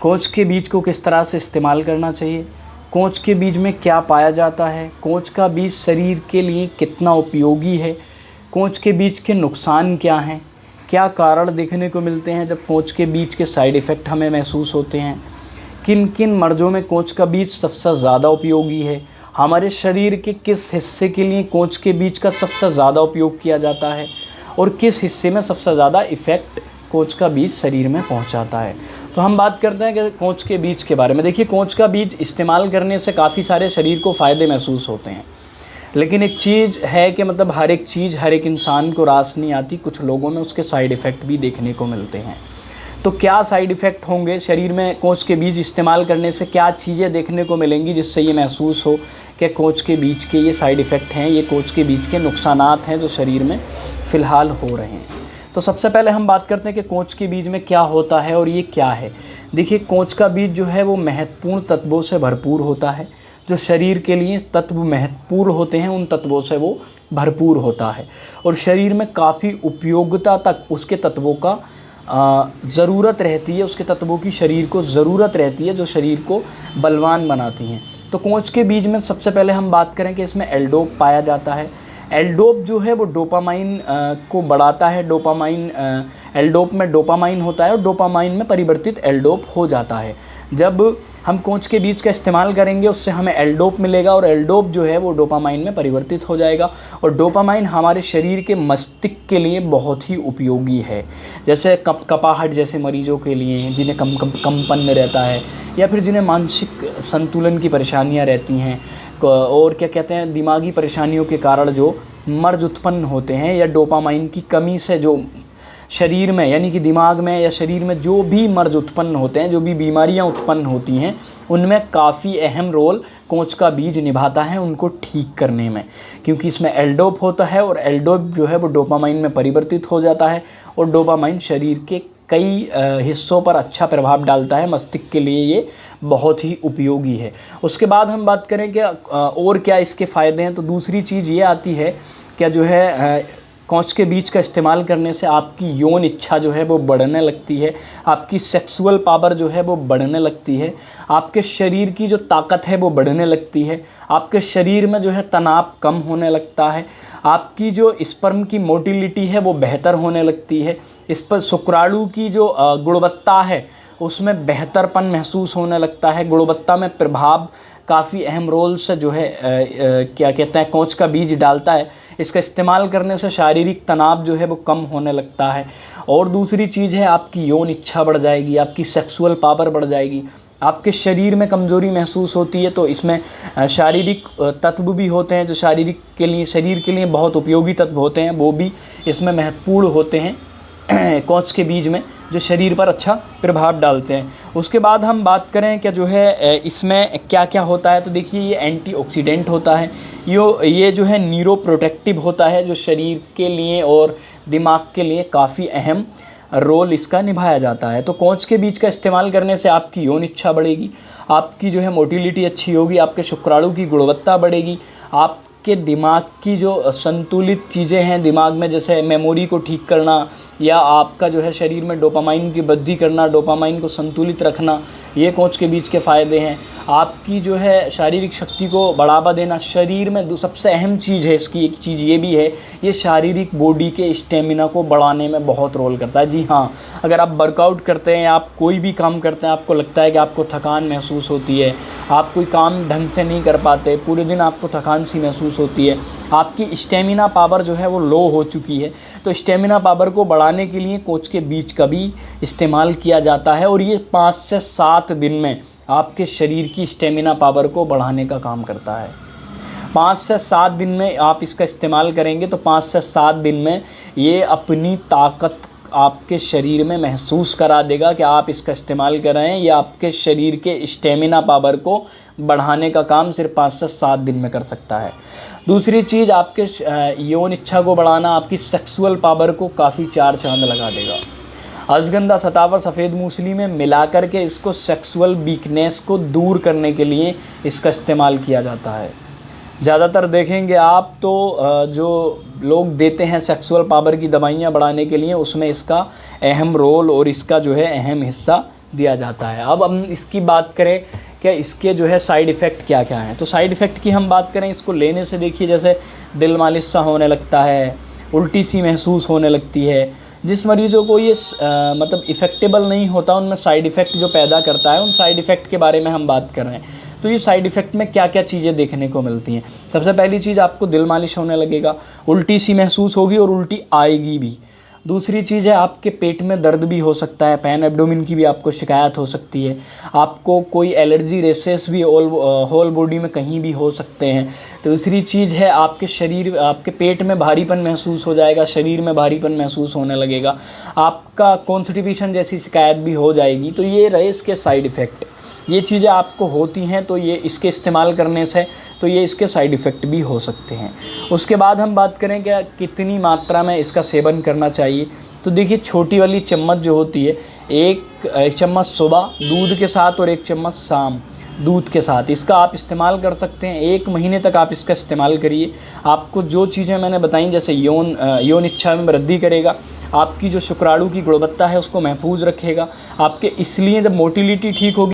Coach के बीज को किस तरह से इस्तेमाल करना चाहिए, कोच के बीज में क्या पाया जाता है, कोच का बीज शरीर के लिए कितना उपयोगी है, कोच के बीज के नुकसान क्या हैं, क्या कारण देखने को मिलते हैं जब कोच के बीज के साइड इफ़ेक्ट हमें महसूस होते हैं, किन किन मर्ज़ों में कोच का बीज सबसे ज़्यादा उपयोगी है, हमारे शरीर के किस हिस्से के लिए कोच के बीज का सबसे ज़्यादा उपयोग किया जाता है और किस हिस्से में सबसे ज़्यादा इफ़ेक्ट कोच का बीज शरीर में पहुंचाता है। तो हम बात करते हैं कि कोच के बीज के बारे में। देखिए, कोच का बीज इस्तेमाल करने से काफ़ी सारे शरीर को फ़ायदे महसूस होते हैं, लेकिन एक चीज़ है कि मतलब हर एक चीज़ हर एक इंसान को रास नहीं आती। कुछ लोगों में उसके साइड इफ़ेक्ट भी देखने को मिलते हैं। तो क्या साइड इफ़ेक्ट होंगे शरीर में कोच के बीज इस्तेमाल करने से, क्या चीज़ें देखने को मिलेंगी जिससे ये महसूस हो कि कोच के बीज के ये साइड इफ़ेक्ट हैं, ये कोच के बीज के नुकसानात हैं जो शरीर में फ़िलहाल हो रहे हैं। तो सबसे पहले हम बात करते हैं कि कोच के बीज में क्या होता है और ये क्या है। देखिए, कोच का बीज जो है वो महत्वपूर्ण तत्वों से भरपूर होता है। जो शरीर के लिए तत्व महत्वपूर्ण होते हैं उन तत्वों से वो भरपूर होता है और शरीर में काफ़ी उपयोगिता तक उसके तत्वों का ज़रूरत रहती है, उसके तत्वों की शरीर को ज़रूरत रहती है जो शरीर को बलवान बनाती हैं। तो कोच के बीज में सबसे पहले हम बात करें कि इसमें एल्डोप पाया जाता है। एल्डोप जो है वो डोपामाइन को बढ़ाता है। एल्डोप में डोपामाइन होता है और डोपामाइन में परिवर्तित एल्डोप हो जाता है। जब हम कोच के बीज का इस्तेमाल करेंगे उससे हमें एल्डोप मिलेगा और एल्डोप जो है वो डोपामाइन में परिवर्तित हो जाएगा और डोपामाइन हमारे शरीर के मस्तिष्क के लिए बहुत ही उपयोगी है। जैसे कपाहट जैसे मरीजों के लिए, जिन्हें कंपन रहता है या फिर जिन्हें मानसिक संतुलन की परेशानियां रहती हैं और क्या कहते हैं दिमागी परेशानियों के कारण जो मर्ज उत्पन्न होते हैं या डोपामाइन की कमी से जो शरीर में यानी कि दिमाग में या शरीर में जो भी मर्ज उत्पन्न होते हैं, जो भी बीमारियां उत्पन्न होती हैं, उनमें काफ़ी अहम रोल कोच का बीज निभाता है उनको ठीक करने में, क्योंकि इसमें एल्डोप होता है और एल्डोप जो है वो डोपामाइन में परिवर्तित हो जाता है और डोपामाइन शरीर के कई हिस्सों पर अच्छा प्रभाव डालता है। मस्तिष्क के लिए ये बहुत ही उपयोगी है। उसके बाद हम बात करें कि और क्या इसके फ़ायदे हैं, तो दूसरी चीज़ ये आती है क्या जो है कोच के बीज का इस्तेमाल करने से आपकी यौन इच्छा जो है वो बढ़ने लगती है, आपकी सेक्सुअल पावर जो है वो बढ़ने लगती है, आपके शरीर की जो ताकत है वो बढ़ने लगती है, आपके शरीर में जो है तनाव कम होने लगता है, आपकी जो स्पर्म की मोटिलिटी है वो बेहतर होने लगती है, इस पर शुक्राणु की जो गुणवत्ता है उसमें बेहतरपन महसूस होने लगता है। गुणवत्ता में प्रभाव काफ़ी अहम रोल से जो है क्या कहते हैं कोच का बीज डालता है। इसका इस्तेमाल करने से शारीरिक तनाव जो है वो कम होने लगता है। और दूसरी चीज़ है आपकी यौन इच्छा बढ़ जाएगी, आपकी सेक्सुअल पावर बढ़ जाएगी। आपके शरीर में कमज़ोरी महसूस होती है तो इसमें शारीरिक तत्व भी होते हैं जो शरीर के लिए बहुत उपयोगी तत्व होते हैं, वो भी इसमें महत्वपूर्ण होते हैं कोच के बीज में, जो शरीर पर अच्छा प्रभाव डालते हैं। उसके बाद हम बात करें क्या जो है इसमें क्या क्या होता है, तो देखिए ये एंटीऑक्सीडेंट होता है, ये जो है न्यूरोप्रोटेक्टिव होता है, जो शरीर के लिए और दिमाग के लिए काफ़ी अहम रोल इसका निभाया जाता है। तो कोच के बीज का इस्तेमाल करने से आपकी यौन इच्छा बढ़ेगी, आपकी जो है मोटिलिटी अच्छी होगी, आपके शुक्राणु की गुणवत्ता बढ़ेगी, आपके दिमाग की जो संतुलित चीज़ें हैं दिमाग में, जैसे मेमोरी को ठीक करना या आपका जो है शरीर में डोपामाइन की वृद्धि करना, डोपामाइन को संतुलित रखना, ये कोच के बीज के फ़ायदे हैं। आपकी जो है शारीरिक शक्ति को बढ़ावा देना, शरीर में सबसे अहम चीज़ है इसकी एक चीज़ ये भी है, ये शारीरिक बॉडी के स्टेमिना को बढ़ाने में बहुत रोल करता है। जी हाँ, अगर आप वर्कआउट करते हैं, आप कोई भी काम करते हैं, आपको लगता है कि आपको थकान महसूस होती है, आप कोई काम ढंग से नहीं कर पाते, पूरे दिन आपको थकान सी महसूस होती है, आपकी स्टेमिना पावर जो है वो लो हो चुकी है, तो स्टेमिना पावर को बढ़ाने के लिए कोच के बीज का भी इस्तेमाल किया जाता है और ये 5 से 7 दिन में आपके शरीर की स्टेमिना पावर को बढ़ाने का काम करता है। 5 से 7 दिन में आप इसका इस्तेमाल करेंगे तो 5 से 7 दिन में ये अपनी ताकत आपके शरीर में महसूस करा देगा कि आप इसका इस्तेमाल कर रहे हैं। ये आपके शरीर के स्टेमिना पावर को बढ़ाने का काम सिर्फ 5 से 7 दिन में कर सकता है। दूसरी चीज़, आपके यौन इच्छा को बढ़ाना, आपकी सेक्सुअल पावर को काफ़ी चार चांद लगा देगा। अश्वगंधा सतावर सफ़ेद मूसली में मिलाकर के इसको सेक्सुअल वीकनेस को दूर करने के लिए इसका इस्तेमाल किया जाता है। ज़्यादातर देखेंगे आप तो जो लोग देते हैं सेक्सुअल पावर की दवाइयाँ बढ़ाने के लिए, उसमें इसका अहम रोल और इसका जो है अहम हिस्सा दिया जाता है। अब हम इसकी बात करें क्या इसके जो है साइड इफ़ेक्ट क्या क्या हैं, तो साइड इफ़ेक्ट की हम बात करें, इसको लेने से देखिए जैसे दिल मालिश सा होने लगता है, उल्टी सी महसूस होने लगती है। जिस मरीज़ों को ये मतलब इफ़ेक्टेबल नहीं होता, उनमें साइड इफ़ेक्ट जो पैदा करता है, उन साइड इफ़ेक्ट के बारे में हम बात कर रहे हैं। तो ये साइड इफ़ेक्ट में क्या क्या चीज़ें देखने को मिलती हैं। सबसे पहली चीज़, आपको दिल मालिश होने लगेगा, उल्टी सी महसूस होगी और उल्टी आएगी भी। दूसरी चीज़ है, आपके पेट में दर्द भी हो सकता है, पैन एब्डोमेन की भी आपको शिकायत हो सकती है। आपको कोई एलर्जी रेसेस भी होल बॉडी में कहीं भी हो सकते हैं। दूसरी चीज़ है, आपके पेट में भारीपन महसूस हो जाएगा, शरीर में भारीपन महसूस होने लगेगा, आपका कॉन्स्टिपेशन जैसी शिकायत भी हो जाएगी। तो ये रहे इसके साइड इफ़ेक्ट। ये चीज़ें आपको होती हैं तो ये इसके इस्तेमाल करने से तो ये इसके साइड इफ़ेक्ट भी हो सकते हैं। उसके बाद हम बात करें क्या कितनी मात्रा में इसका सेवन करना चाहिए, तो देखिए छोटी वाली चम्मच जो होती है, एक चम्मच सुबह दूध के साथ और 1 चम्मच शाम दूध के साथ, इसका आप इस्तेमाल कर सकते हैं। 1 महीने तक आप इसका इस्तेमाल करिए। आपको जो चीज़ें मैंने बताई, जैसे यौन इच्छा में वृद्धि करेगा, आपकी जो शुक्राणु की गुणवत्ता है उसको महफूज रखेगा आपके, इसलिए जब मोटिलिटी ठीक होगी